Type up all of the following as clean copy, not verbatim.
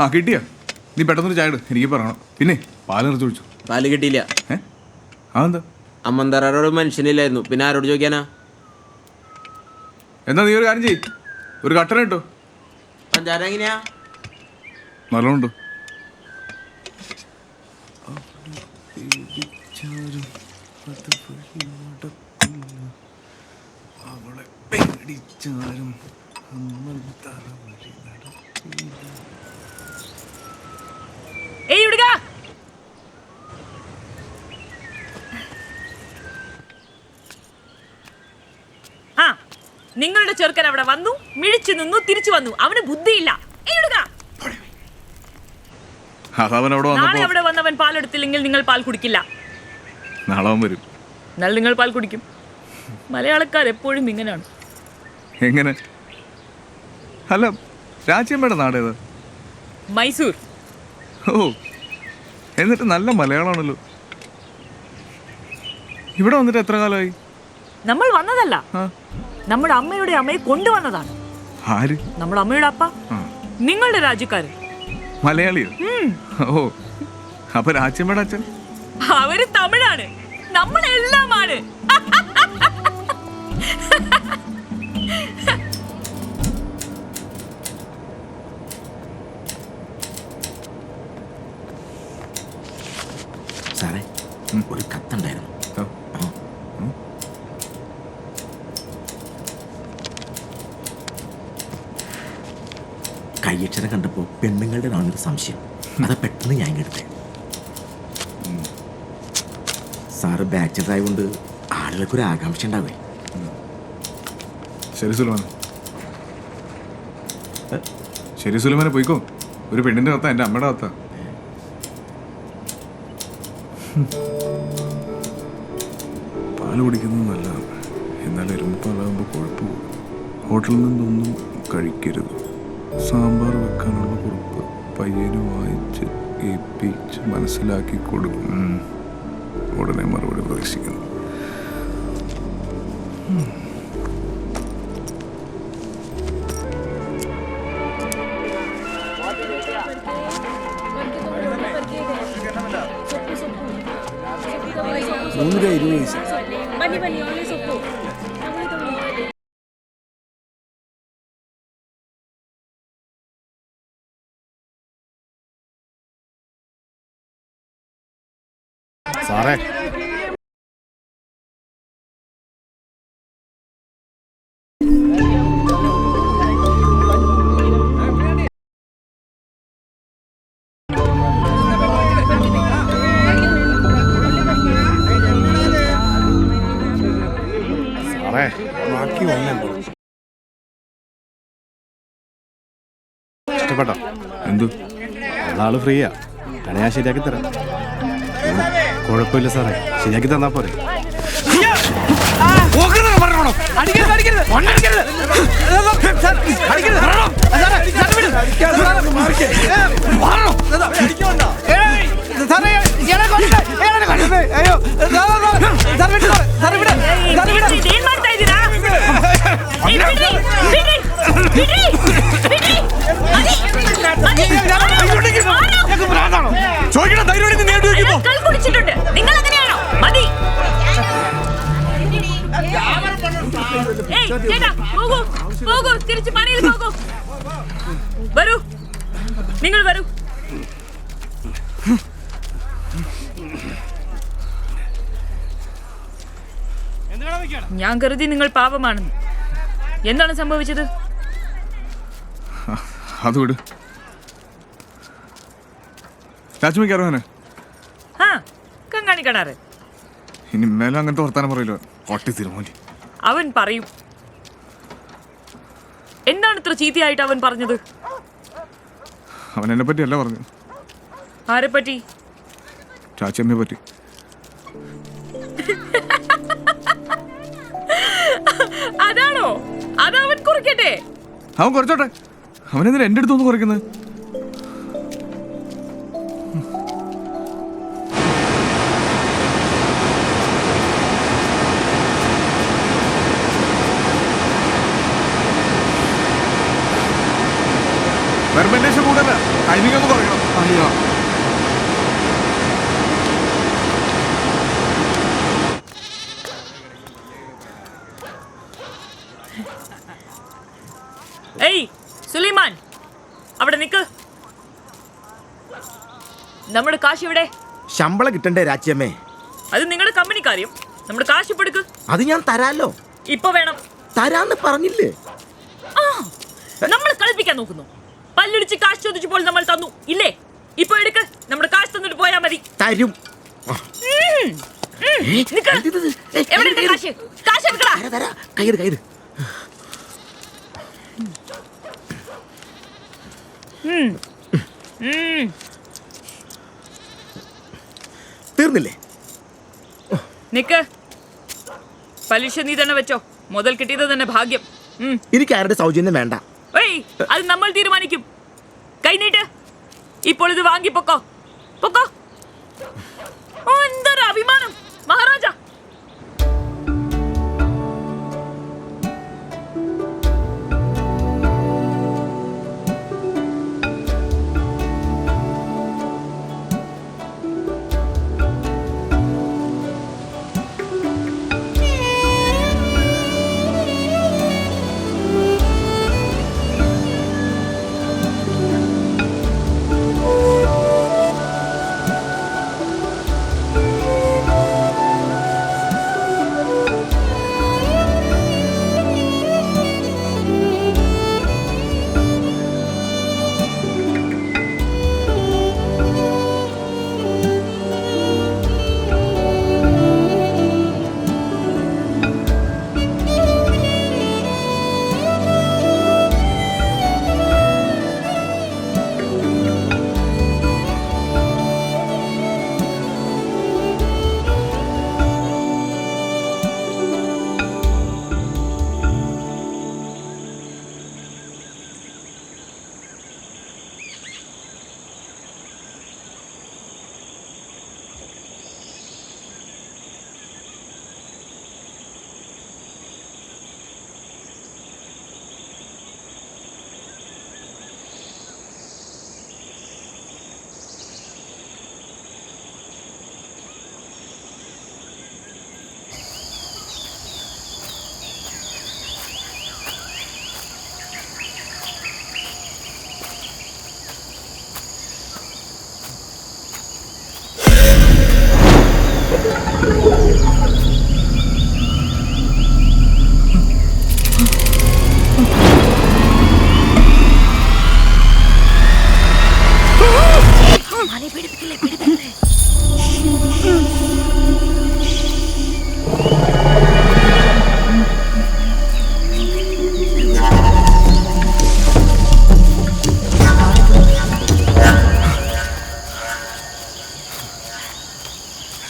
ആ കിട്ടിയാ? നീ പെട്ടെന്നൊരു ചായ ഇട്, എനിക്ക് പറയണം. പിന്നെ പാല് നിറച്ച് ഒഴിച്ചു. പാല് കിട്ടിയില്ല. അതെന്താ? അമ്മന്തറോട് മനുഷ്യനില്ലായിരുന്നു, പിന്നെ ആരോട് ചോദിക്കാനാ? എന്നാ നീ ഒരു കാര്യം ചെയ്യ്, ഒരു കട്ടന കിട്ടോ? പഞ്ചാര എങ്ങനെയാ? നല്ലോണ്ടോ? അവളെ പേടിച്ചാലും നിങ്ങളുടെ ചെറുക്കൻ അവിടെ വന്നു, മിഴിച്ചു നിന്നു, തിരിച്ചു വന്നു. അവന് ബുദ്ധിയില്ല. നാളെ അവിടെ വന്നവൻ പാലെടുത്തില്ലെങ്കിൽ നിങ്ങൾ പാൽ കുടിക്കില്ല. നാളെ വരും. എന്നാൽ നിങ്ങൾ പാൽ കുടിക്കും. മലയാളക്കാർ എപ്പോഴും ഇങ്ങനെയാണ്. എങ്ങനെ? അല്ല, രാജ്യമ്മയുടെ നാടേത്? മൈസൂർ. ഓ, എന്നിട്ട് നല്ല മലയാളമാണല്ലോ. ഇവിടെ വന്നിട്ട് എത്ര കാലമായി? നമ്മൾ വന്നതല്ല, നമ്മുടെ അമ്മയുടെ അമ്മയെ കൊണ്ടുവന്നതാണ്. ആര്? നമ്മുടെ അമ്മയുടെ അപ്പ, നിങ്ങളുടെ രാജ്യക്കാരൻ. മലയാളിയോ? ഓ, അപ്പൊ രാജ്യമ്മയുടെ അച്ഛൻ? അവര് തമിഴാണ്, നമ്മളെല്ലാമാണ്. സാറേ, ഒരു കത്തുണ്ടായിരുന്നു. കയ്യക്ഷരം കണ്ടപ്പോൾ പെണ്ണുങ്ങളുടെ ആണൊരു സംശയം. അത് പെട്ടെന്ന് ഞാൻ എടുത്തേ. സാറ് ബാച്ചലർ ആയതുകൊണ്ട് ആളുകൾക്കൊരു ആകാംക്ഷ ഉണ്ടാവേ. ശരി സുലൈമാനെ, ശരി സുലൈമാനെ പോയിക്കോ. ഒരു പെണ്ണിന്റെ കത്ത എൻ്റെ അമ്മയുടെ കത്ത. പാല് കുടിക്കുന്നത് നല്ലതാണ്, എന്നാൽ എരുമ്പപ്പാലാകുമ്പോൾ കുഴപ്പം. ഹോട്ടലിൽ നിന്നൊന്നും കഴിക്കരുത്. സാമ്പാർ വെക്കാനുള്ള കുറിപ്പ് പയ്യന് വായിച്ച് ഏൽപ്പിച്ച് മനസ്സിലാക്കി കൊടുക്കും. ഉടനെ മറുപടി പ്രതീക്ഷിക്കുന്നു. സാറേ, സാറേ ബാക്കി ഒന്നല്ലോ. ഇഷ്ടപ്പെട്ടോ? എന്തു? ആള് ഫ്രീയാ, കട ഞാൻ ശരിയാക്കി തരാം. കുഴപ്പമില്ല സാറേ, ശരിയാക്കി തന്നാ പോരെ. നിങ്ങൾ അങ്ങനെയാണോ? മതി. പോകൂ, തിരിച്ച് പണിയിൽ പോകൂ. വരൂ, നിങ്ങൾ വരൂ. ഞാൻ കരുതി നിങ്ങൾ പാപമാണെന്ന്. എന്താണ് സംഭവിച്ചത്? അത് വിട്. രാജ്മിക്ക് അറിയാനെ കങ്ങാണി കണാറ് ഇനി മേലെ അങ്ങനത്തെ വർത്താനം പറയില്ല. പൊട്ടി തിരുമോലി അവൻ പറയും. എന്താണ് ഇത്ര ചീത്തയായിട്ട് അവൻ പറഞ്ഞത്? അവൻ എന്നെ പറ്റി അല്ല പറഞ്ഞു. ആരെ പറ്റി? ചാച്ചമ്മയെ പറ്റി. അതാണോ? അതവൻ കുറിക്കട്ടെ. അവൻ കുറച്ചോട്ടെ. അവനെന്തിനാ എൻ്റെ അടുത്തൊന്ന് കുറയ്ക്കുന്നത്? ഫെർമെന്റേഷൻ കൂടല്ല, ടൈമിംഗ് ഒന്ന് കുറയണം. അയ്യോ, ഏയ് സുലൈമാൻ, അവിടെ നിക്ക്. നമ്മുടെ കാശ് എവിടെ? ശമ്പളം കിട്ടണ്ടേ രാജ്യമ്മേ? അത് നിങ്ങളുടെ കമ്പനി കാര്യം. നമ്മുടെ കാശ് ഇപ്പൊ എടുക്ക്. അത് ഞാൻ തരാലോ. ഇപ്പൊ വേണം. തരാന്ന് പറഞ്ഞില്ലേ? ആ, നമ്മൾ കളിപ്പിക്കാൻ നോക്കുന്നു. പല്ലിടിച്ച് കാശ് ചോദിച്ചപ്പോൾ നമ്മൾ തന്നു ഇല്ലേ? ഇപ്പൊ എടുക്ക്. നമ്മുടെ കാശ് തന്നിട്ട് പോയാ മതി. തരും. നിക്ക്. എവിടെ ഉണ്ട് കാശ്? കാശ് എടുക്കടാ. കയ്യത് കയ്യത്. തീർന്നില്ലേ? നിക്ക്. പലിശ നീ തന്നെ വെച്ചോ. മുതൽ കിട്ടിയത് തന്നെ ഭാഗ്യം. എനിക്ക് ആരുടെ സൗജന്യം വേണ്ട. ഏയ്, അത് നമ്മൾ തീരുമാനിക്കും. കൈനീട്ട്. ഇപ്പോൾ ഇത് വാങ്ങി പൊക്കോ. പൊക്കോ. ഓ, എന്തൊരു അഭിമാനം മഹാരാജ.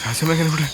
രാജമ്മ എങ്ങനെ ഇവിടെ?